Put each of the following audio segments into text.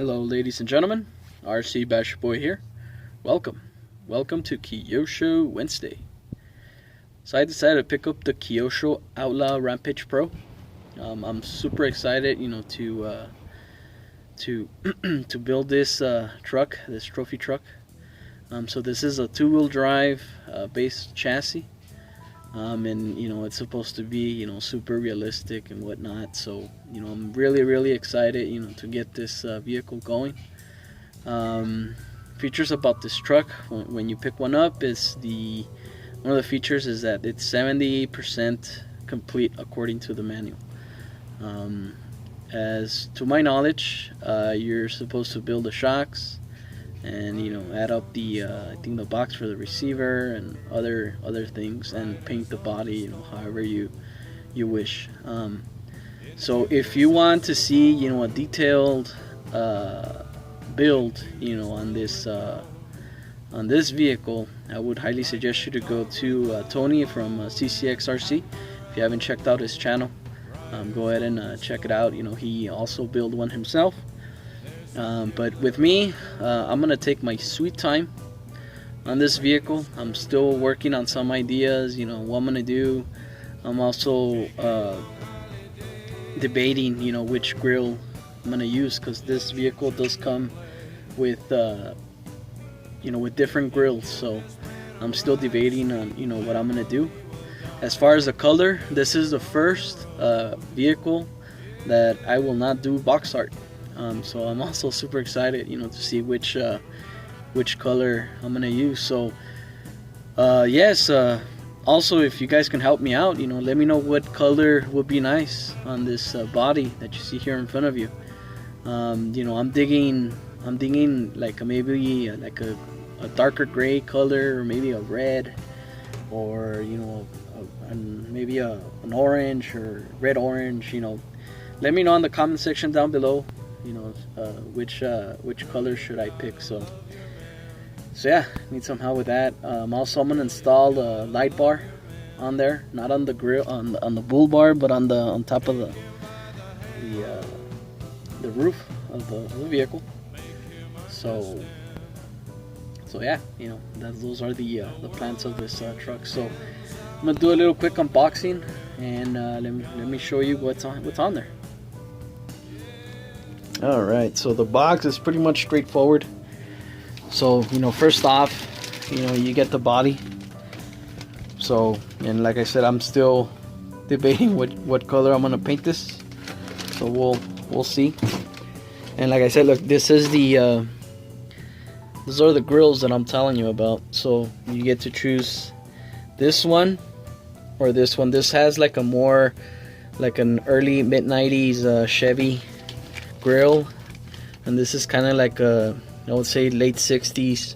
Hello ladies and gentlemen, RC Bash Boy here. Welcome to Kyosho Wednesday. So I decided to pick up the Kyosho Outlaw Rampage Pro. I'm super excited, to to build this truck, this trophy truck. So this is a two-wheel drive based chassis, and it's supposed to be super realistic and whatnot. So I'm really excited to get this vehicle going. Features about this truck when you pick one up is one of the features is that it's 78% complete according to the manual. As to my knowledge, you're supposed to build the shocks and add up the I think the box for the receiver and other things, and paint the body however you wish. So if you want to see a detailed build on this vehicle, I would highly suggest you to go to Tony from CCXRC. If you haven't checked out his channel, go ahead and check it out. He also built one himself. But with me, I'm gonna take my sweet time on this vehicle. I'm still working on some ideas, what I'm gonna do. I'm also debating, which grill I'm gonna use, because this vehicle does come with with different grills. So I'm still debating on what I'm gonna do. As far as the color, this is the first vehicle that I will not do box art. So I'm also super excited to see which color I'm gonna use. So yes, also if you guys can help me out, let me know what color would be nice on this body that you see here in front of you. I'm digging like maybe like a darker gray color, or maybe a red, or maybe an orange or red orange. Let me know in the comment section down below which color should I pick. So yeah, need some help with that. Also I'm gonna install the light bar on there, not on the grill, on the bull bar, but on top of the roof of the vehicle. So yeah, those are the plans of this truck. So I'm gonna do a little quick unboxing, and let me show you what's on there. All right, so the box is pretty much straightforward. So first off, you get the body. So, and like I said, I'm still debating what color I'm gonna paint this. So we'll see. And like I said, look, these are the grills that I'm telling you about. So you get to choose this one or this one. This has like a more like an early mid-90s Chevy grill, and this is kind of like I would say late 60s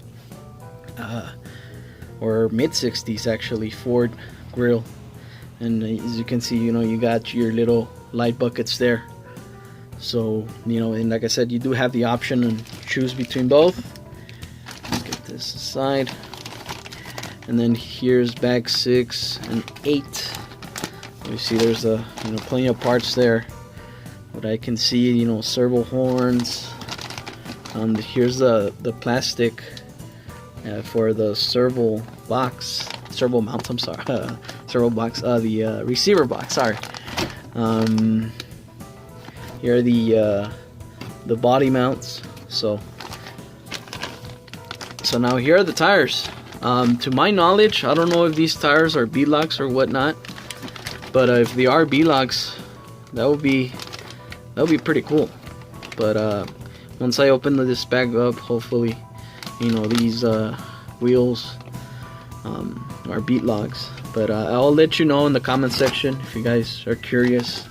or mid 60s actually Ford grill. And as you can see, you got your little light buckets there. So and like I said, you do have the option to choose between both. Let's get this aside, and then here's bag 6 and 8. You see there's plenty of parts there. But I can see servo horns. Here's the plastic for the servo mount. I'm sorry, servo box. The receiver box. Sorry. Here are the body mounts. So now here are the tires. To my knowledge, I don't know if these tires are beadlocks or whatnot, but if they are beadlocks, that would be pretty cool. But once I open this bag up, hopefully these wheels are beadlocks. But I'll let you know in the comment section if you guys are curious.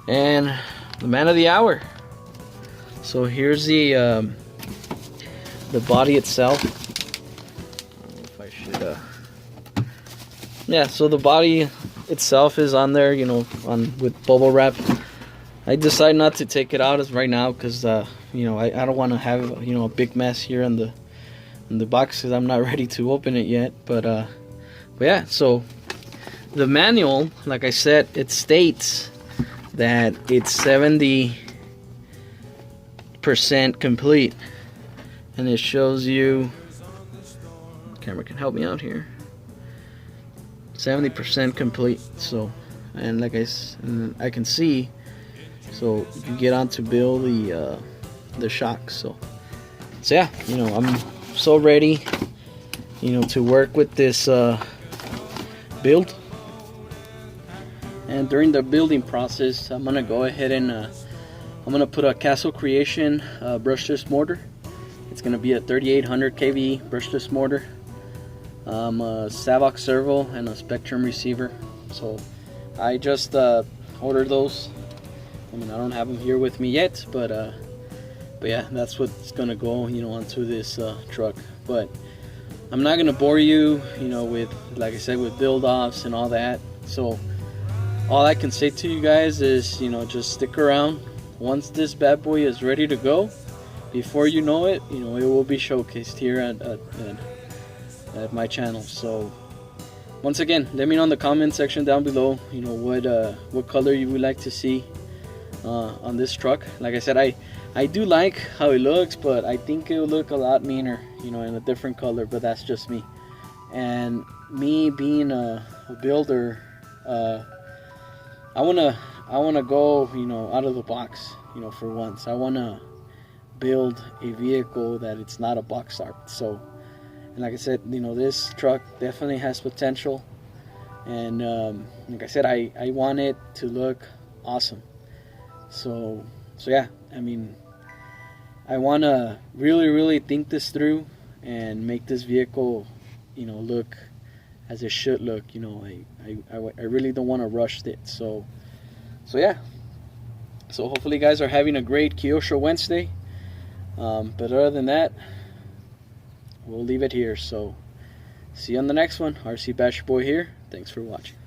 And the man of the hour, so here's the body itself. I don't know if I should yeah, so the body itself is on there with bubble wrap. I decided not to take it out as right now because I don't want to have a big mess here in the box, because I'm not ready to open it yet. But yeah, so the manual, like I said, it states that it's 70% 70% complete, and it shows you, camera can help me out here, 70% complete. So, and like I can see, so you get on to build the shocks. So yeah, you know, I'm so ready, you know, to work with this build. And during the building process, I'm gonna go ahead and I'm gonna put a Castle Creation brushless mortar. It's gonna be a 3800 kV brushless mortar, a Savox servo, and a Spectrum receiver. So I just ordered those. I mean, I don't have them here with me yet, but yeah, that's what's gonna go, you know, onto this truck. But I'm not gonna bore you, you know, with, like I said, with build offs and all that. So all I can say to you guys is, you know, just stick around. Once this bad boy is ready to go, before you know it, you know, it will be showcased here at my channel. So once again, let me know in the comment section down below, you know, what color you would like to see on this truck. Like I said, I do like how it looks, but I think it will look a lot meaner, you know, in a different color. But that's just me. And me being a builder, I wanna go, you know, out of the box, you know, for once. I wanna build a vehicle that it's not a box art. So, and like I said, you know, this truck definitely has potential, and like I said, I want it to look awesome. So yeah, I mean, I wanna really think this through and make this vehicle, you know, look as it should look. You know, I really don't want to rush it. So yeah. So hopefully you guys are having a great Kyosho Wednesday. But other than that, we'll leave it here. So see you on the next one. RC Basher Boy here. Thanks for watching.